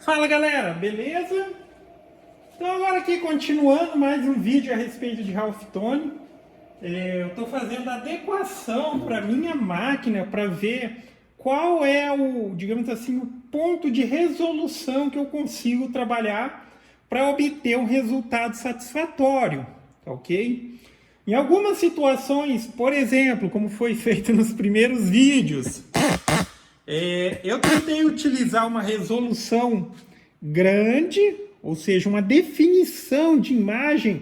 Fala galera, beleza? Então agora aqui continuando mais um vídeo a respeito de Halftone. Eu estou fazendo a adequação para minha máquina para ver qual é digamos assim, o ponto de resolução que eu consigo trabalhar para obter um resultado satisfatório, tá ok? Em algumas situações, por exemplo, como foi feito nos primeiros vídeos, eu tentei utilizar uma resolução grande, ou seja, uma definição de imagem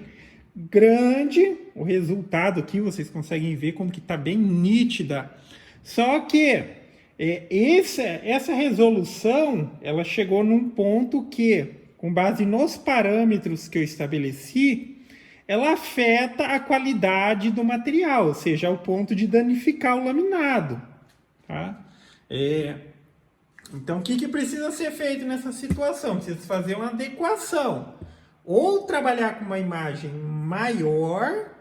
grande. O resultado aqui vocês conseguem ver como que está bem nítida. Só que essa resolução ela chegou num ponto que, com base nos parâmetros que eu estabeleci, ela afeta a qualidade do material, ou seja, ao ponto de danificar o laminado, tá? Então, o que precisa ser feito nessa situação? Precisa fazer uma adequação. Ou trabalhar com uma imagem maior,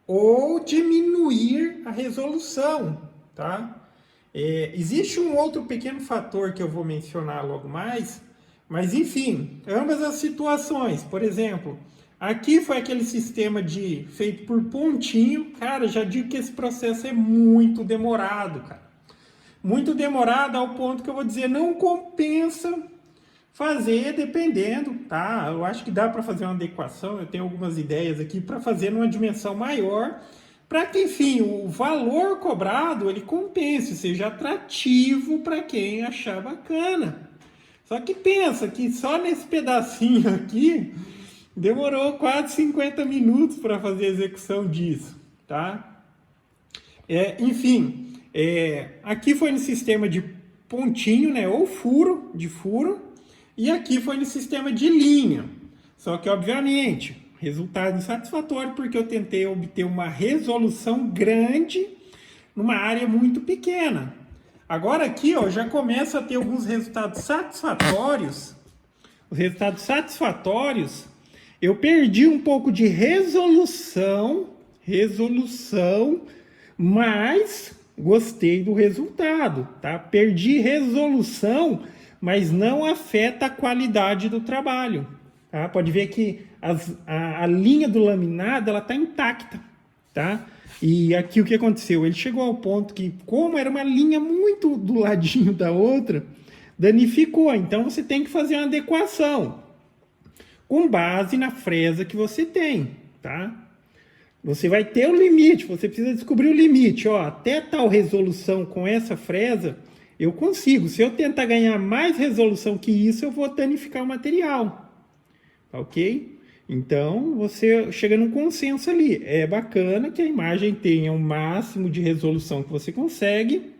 ou diminuir a resolução, tá? Existe um outro pequeno fator que eu vou mencionar logo mais, mas enfim, ambas as situações. Por exemplo, aqui foi aquele sistema feito por pontinho. Cara, já digo que esse processo é muito demorado, cara. Muito demorado ao ponto que eu vou dizer, não compensa fazer dependendo, tá? Eu acho que dá para fazer uma adequação, eu tenho algumas ideias aqui para fazer numa dimensão maior, para que, enfim, o valor cobrado, ele compense, seja atrativo para quem achar bacana. Só que pensa que só nesse pedacinho aqui, demorou quase 50 minutos para fazer a execução disso, tá? Enfim... aqui foi no sistema de pontinho, né, ou furo, e aqui foi no sistema de linha. Só que, obviamente, resultado insatisfatório, porque eu tentei obter uma resolução grande numa área muito pequena. Agora aqui, ó, já começa a ter alguns resultados satisfatórios. Os resultados satisfatórios, eu perdi um pouco de resolução, mas... gostei do resultado, tá? Perdi resolução, mas não afeta a qualidade do trabalho, tá? Pode ver que a linha do laminado, ela tá intacta, tá? E aqui o que aconteceu? Ele chegou ao ponto que, como era uma linha muito do ladinho da outra, danificou. Então, você tem que fazer uma adequação com base na fresa que você tem, tá? Você vai ter o limite, você precisa descobrir o limite. Ó, até tal resolução com essa fresa, eu consigo. Se eu tentar ganhar mais resolução que isso, eu vou danificar o material. Ok? Então, você chega num consenso ali. É bacana que a imagem tenha o máximo de resolução que você consegue,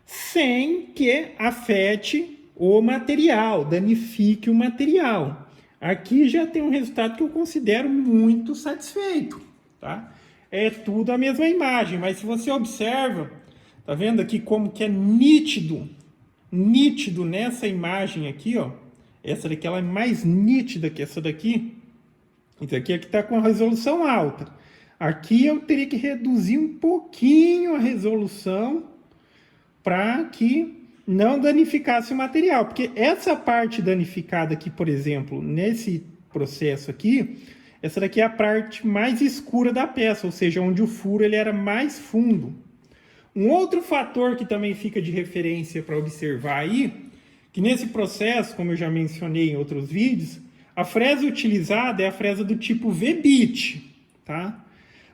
sem que afete o material, danifique o material. Aqui já tem um resultado que eu considero muito satisfeito. Tá? É tudo a mesma imagem, mas se você observa, tá vendo aqui como que é nítido nessa imagem aqui, ó. Essa daqui ela é mais nítida que essa daqui. Isso aqui é que está com a resolução alta. Aqui eu teria que reduzir um pouquinho a resolução para que não danificasse o material, porque essa parte danificada aqui, por exemplo, nesse processo aqui, essa daqui é a parte mais escura da peça, ou seja, onde o furo ele era mais fundo. Um outro fator que também fica de referência para observar aí, que nesse processo, como eu já mencionei em outros vídeos, a fresa utilizada é a fresa do tipo V-bit, tá?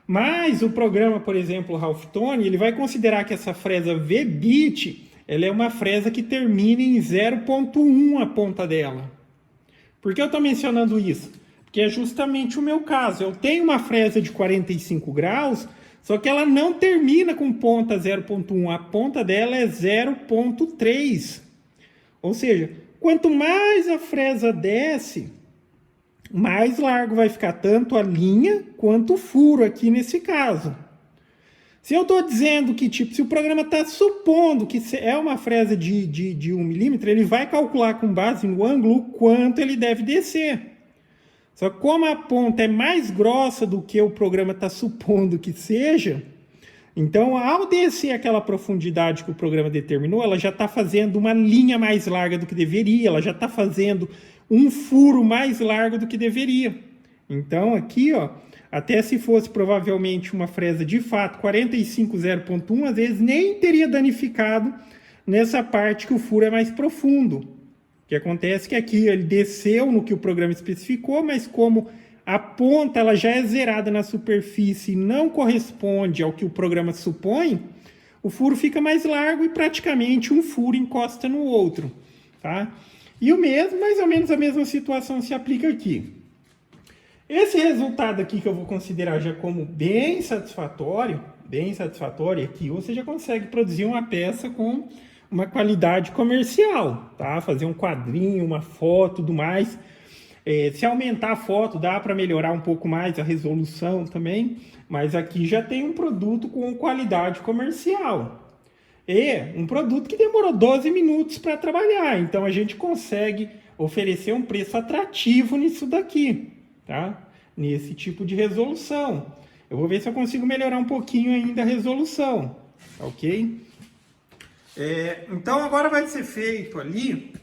Mas o programa, por exemplo, o Halftone, ele vai considerar que essa fresa V-bit, ela é uma fresa que termina em 0.1 a ponta dela. Por que eu estou mencionando isso? Que é justamente o meu caso. Eu tenho uma fresa de 45 graus, só que ela não termina com ponta 0.1, a ponta dela é 0.3. Ou seja, quanto mais a fresa desce, mais largo vai ficar tanto a linha quanto o furo aqui nesse caso. Se eu estou dizendo que, tipo, se o programa está supondo que é uma fresa de 1 milímetro, ele vai calcular com base no ângulo quanto ele deve descer. Só que como a ponta é mais grossa do que o programa está supondo que seja, Então, ao descer aquela profundidade que o programa determinou, ela já está fazendo uma linha mais larga do que deveria, ela já está fazendo um furo mais largo do que deveria. Então, aqui, ó, até se fosse provavelmente uma fresa de fato 450.1, às vezes nem teria danificado nessa parte que o furo é mais profundo. O que acontece é que aqui ele desceu no que o programa especificou, mas como a ponta ela já é zerada na superfície e não corresponde ao que o programa supõe, o furo fica mais largo e praticamente um furo encosta no outro. Tá? E o mesmo, mais ou menos a mesma situação se aplica aqui. Esse resultado aqui que eu vou considerar já como bem satisfatório aqui, você já consegue produzir uma peça com uma qualidade comercial, tá? Fazer um quadrinho, uma foto, tudo mais. Se aumentar a foto, dá para melhorar um pouco mais a resolução também, mas aqui já tem um produto com qualidade comercial. E um produto que demorou 12 minutos para trabalhar, então a gente consegue oferecer um preço atrativo nisso daqui, tá? Nesse tipo de resolução. Eu vou ver se eu consigo melhorar um pouquinho ainda a resolução, ok? Então agora vai ser feito ali,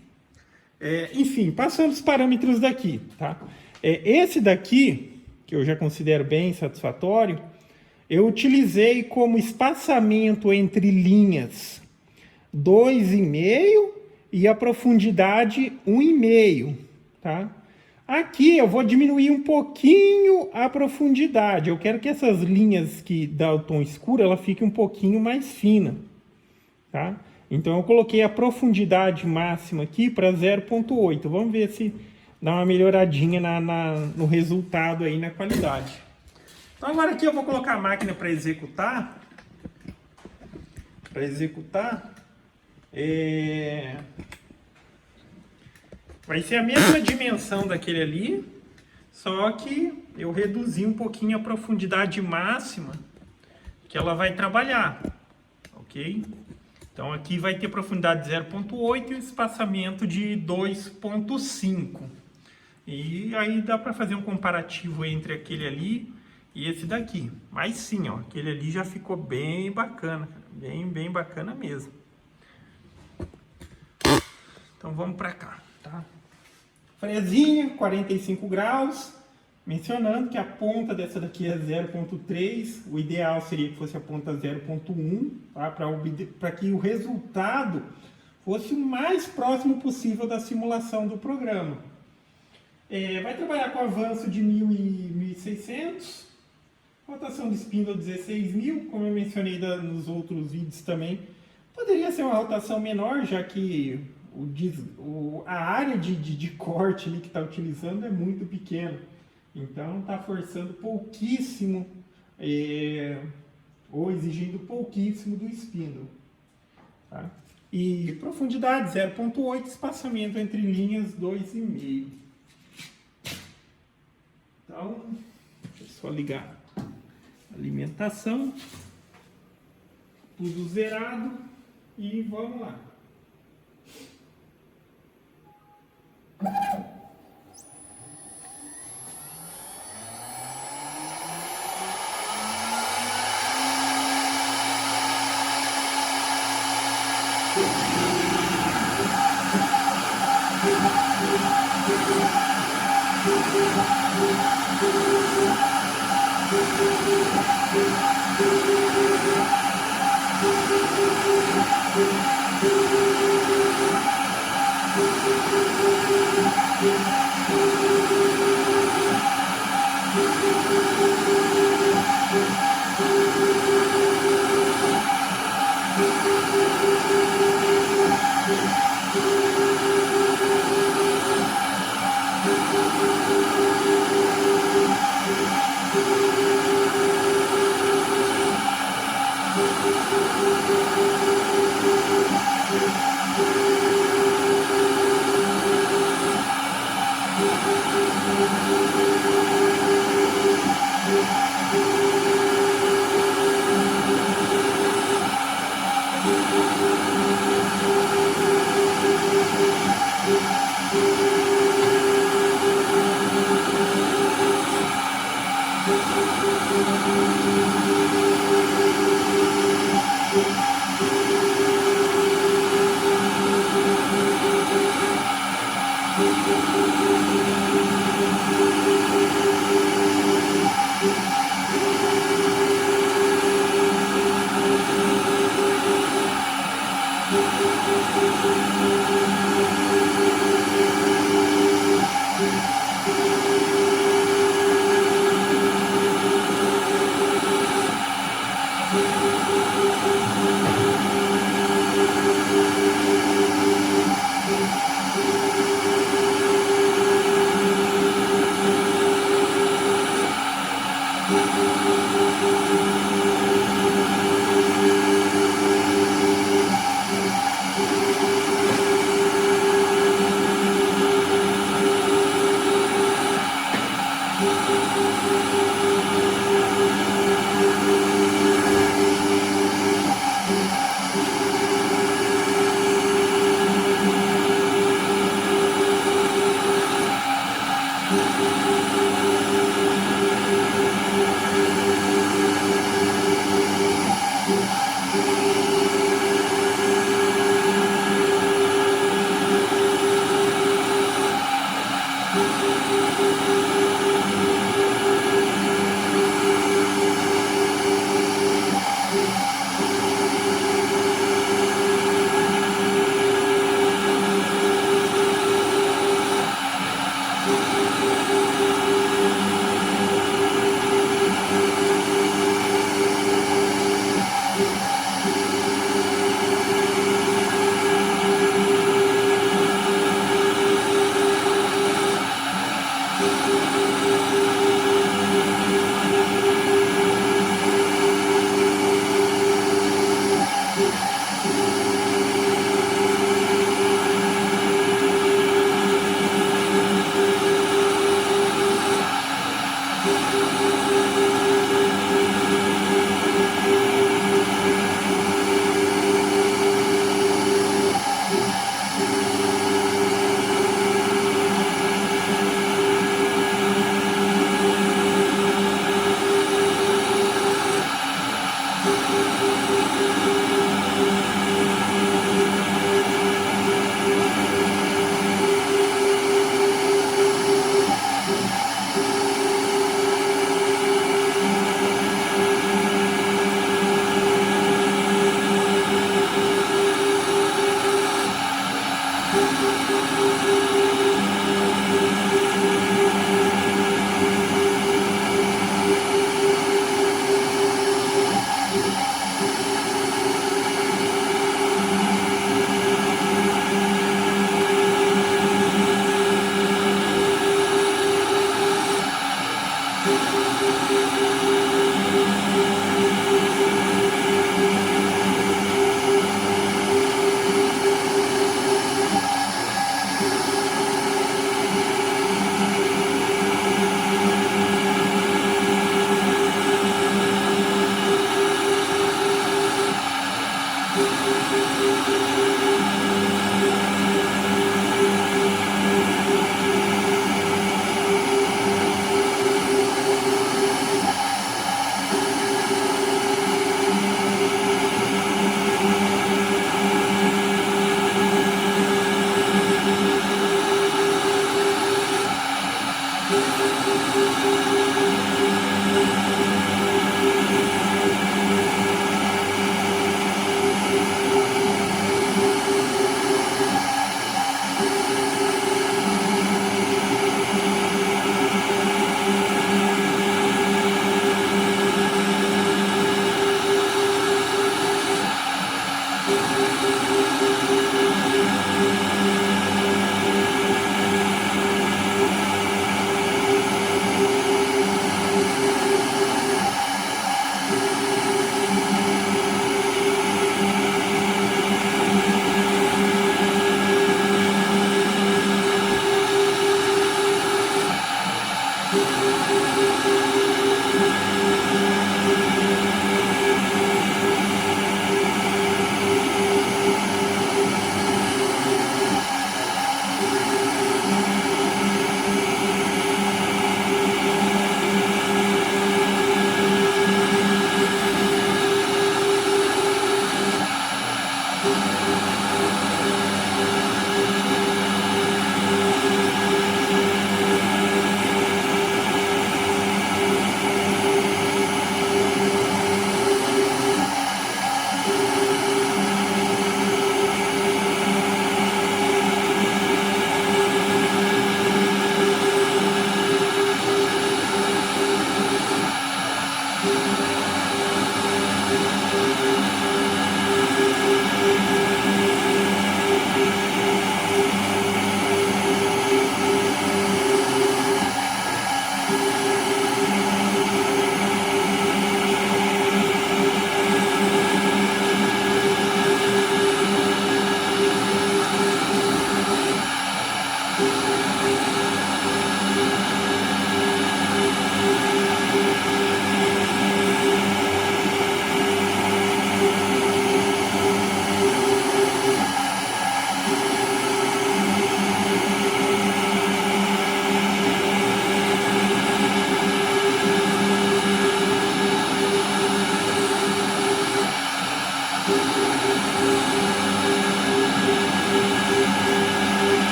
enfim, passando os parâmetros daqui, tá? Esse daqui, que eu já considero bem satisfatório, eu utilizei como espaçamento entre linhas 2,5 e a profundidade 1,5, tá? Aqui eu vou diminuir um pouquinho a profundidade. Eu quero que essas linhas que dá o tom escuro, ela fique um pouquinho mais fina, tá? Então eu coloquei a profundidade máxima aqui para 0,8. Vamos ver se dá uma melhoradinha no resultado aí, na qualidade. Então agora aqui eu vou colocar a máquina para executar. Vai ser a mesma dimensão daquele ali, só que eu reduzi um pouquinho a profundidade máxima que ela vai trabalhar, ok? Então aqui vai ter profundidade de 0,8 e o espaçamento de 2,5. E aí dá para fazer um comparativo entre aquele ali e esse daqui. Mas sim, ó, aquele ali já ficou bem bacana, bem bacana mesmo. Então vamos para cá, tá? Frezinha, 45 graus, mencionando que a ponta dessa daqui é 0,3, o ideal seria que fosse a ponta 0,1, tá? Para que o resultado fosse o mais próximo possível da simulação do programa. Vai trabalhar com avanço de 1.000 e 1.600, rotação de spindle 16.000, como eu mencionei nos outros vídeos também. Poderia ser uma rotação menor, já que a área de corte ali que está utilizando é muito pequena. Então está forçando pouquíssimo ou exigindo pouquíssimo do spindle. Tá? E profundidade 0,8, espaçamento entre linhas 2,5. Então, deixa eu só ligar a alimentação, tudo zerado e vamos lá.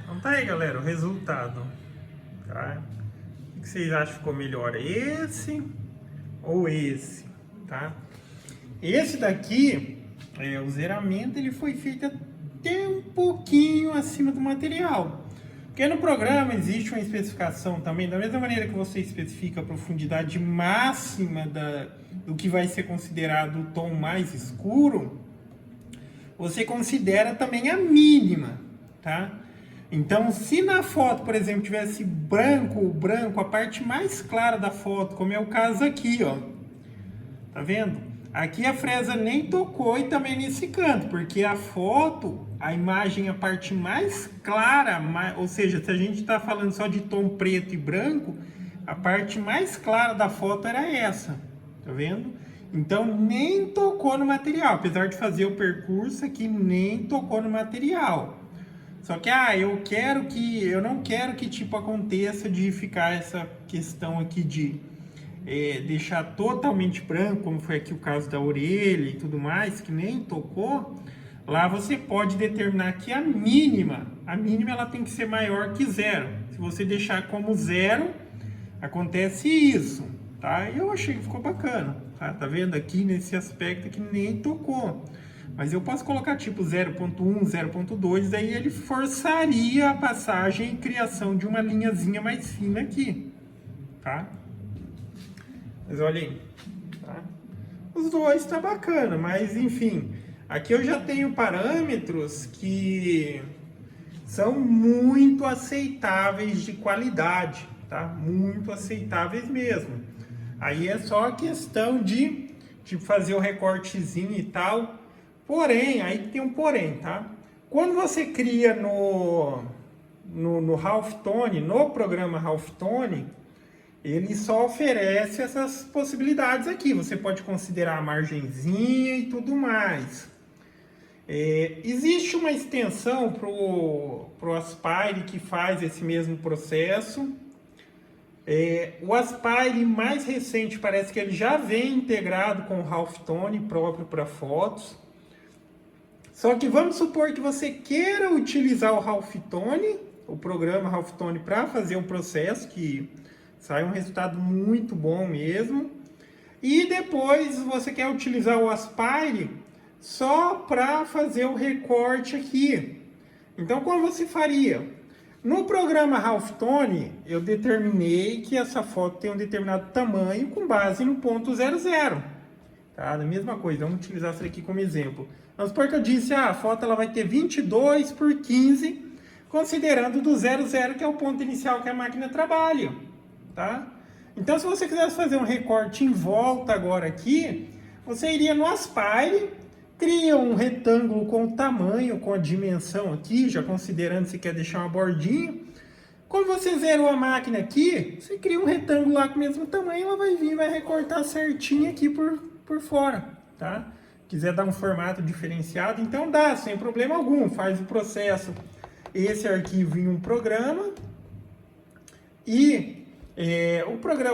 Então tá aí, galera, o resultado, tá? O que vocês acham que ficou melhor, esse ou esse, tá? Esse daqui, o zeramento, ele foi feito até um pouquinho acima do material. Porque no programa existe uma especificação também, da mesma maneira que você especifica a profundidade máxima do que vai ser considerado o tom mais escuro, você considera também a mínima, tá? Então, se na foto, por exemplo, tivesse branco, a parte mais clara da foto, como é o caso aqui, ó, tá vendo? Aqui a fresa nem tocou e também nesse canto, porque a foto, a imagem, a parte mais clara, ou seja, se a gente está falando só de tom preto e branco, a parte mais clara da foto era essa, tá vendo? Então nem tocou no material, apesar de fazer o percurso aqui, nem tocou no material. Só que, eu não quero que tipo aconteça de ficar essa questão aqui de deixar totalmente branco, como foi aqui o caso da orelha e tudo mais, que nem tocou. Lá você pode determinar que a mínima ela tem que ser maior que zero. Se você deixar como zero, acontece isso, tá? Eu achei que ficou bacana, tá vendo aqui nesse aspecto que nem tocou. Mas eu posso colocar tipo 0.1, 0.2, daí ele forçaria a passagem e criação de uma linhazinha mais fina aqui, tá? Mas olha aí, tá? Os dois tá bacana, mas enfim, aqui eu já tenho parâmetros que são muito aceitáveis de qualidade, tá? Muito aceitáveis mesmo. Aí é só questão de tipo fazer o recortezinho e tal. Porém, aí tem um porém, tá? Quando você cria no Halftone, no programa Halftone, ele só oferece essas possibilidades aqui. Você pode considerar a margenzinha e tudo mais. Existe uma extensão pro Aspire que faz esse mesmo processo. O Aspire mais recente parece que ele já vem integrado com o Halftone próprio para fotos. Só que vamos supor que você queira utilizar o Halftone, o programa Halftone, para fazer um processo que sai um resultado muito bom mesmo. E depois você quer utilizar o Aspire só para fazer o recorte aqui. Então, como você faria? No programa Halftone, eu determinei que essa foto tem um determinado tamanho com base no ponto 00. Tá? A mesma coisa, vamos utilizar isso aqui como exemplo. Vamos supor que eu disse, a foto ela vai ter 22 por 15, considerando do 00, que é o ponto inicial que a máquina trabalha. Tá? Então, se você quisesse fazer um recorte em volta agora aqui, você iria no Aspire, cria um retângulo com o tamanho, com a dimensão aqui, já considerando se quer deixar uma bordinha. Quando você zerou a máquina aqui, você cria um retângulo lá com o mesmo tamanho, ela vai vir e vai recortar certinho aqui por fora, tá? Quiser dar um formato diferenciado, então dá, sem problema algum. Faz o processo, esse arquivo em um programa e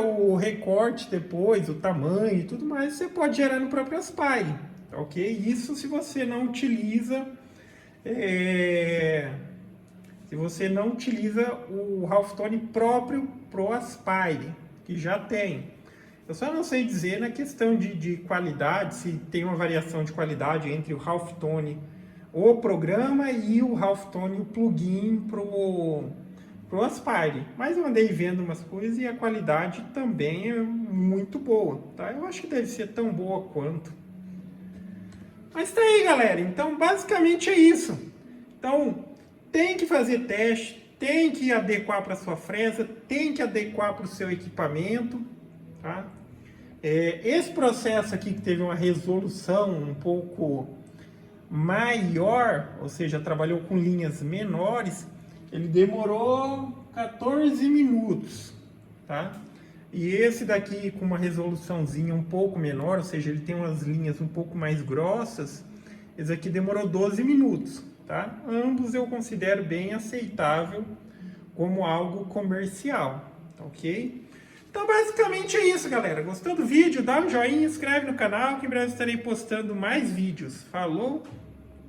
o recorte depois, o tamanho e tudo mais, você pode gerar no próprio Aspire, ok? Isso se você não utiliza o Halftone próprio pro Aspire, que já tem. Eu só não sei dizer na questão de qualidade, se tem uma variação de qualidade entre o Halftone, o programa, e o Halftone, o plugin pro Aspire. Mas eu andei vendo umas coisas e a qualidade também é muito boa, tá? Eu acho que deve ser tão boa quanto. Mas tá aí, galera. Então, basicamente é isso. Então, tem que fazer teste, tem que adequar para sua fresa, tem que adequar para o seu equipamento, tá? Esse processo aqui que teve uma resolução um pouco maior, ou seja, trabalhou com linhas menores, ele demorou 14 minutos, tá? E esse daqui com uma resoluçãozinha um pouco menor, ou seja, ele tem umas linhas um pouco mais grossas, esse aqui demorou 12 minutos, tá? Ambos eu considero bem aceitável como algo comercial, ok? Então, basicamente é isso, galera. Gostou do vídeo? Dá um joinha, inscreve no canal, que em breve estarei postando mais vídeos. Falou!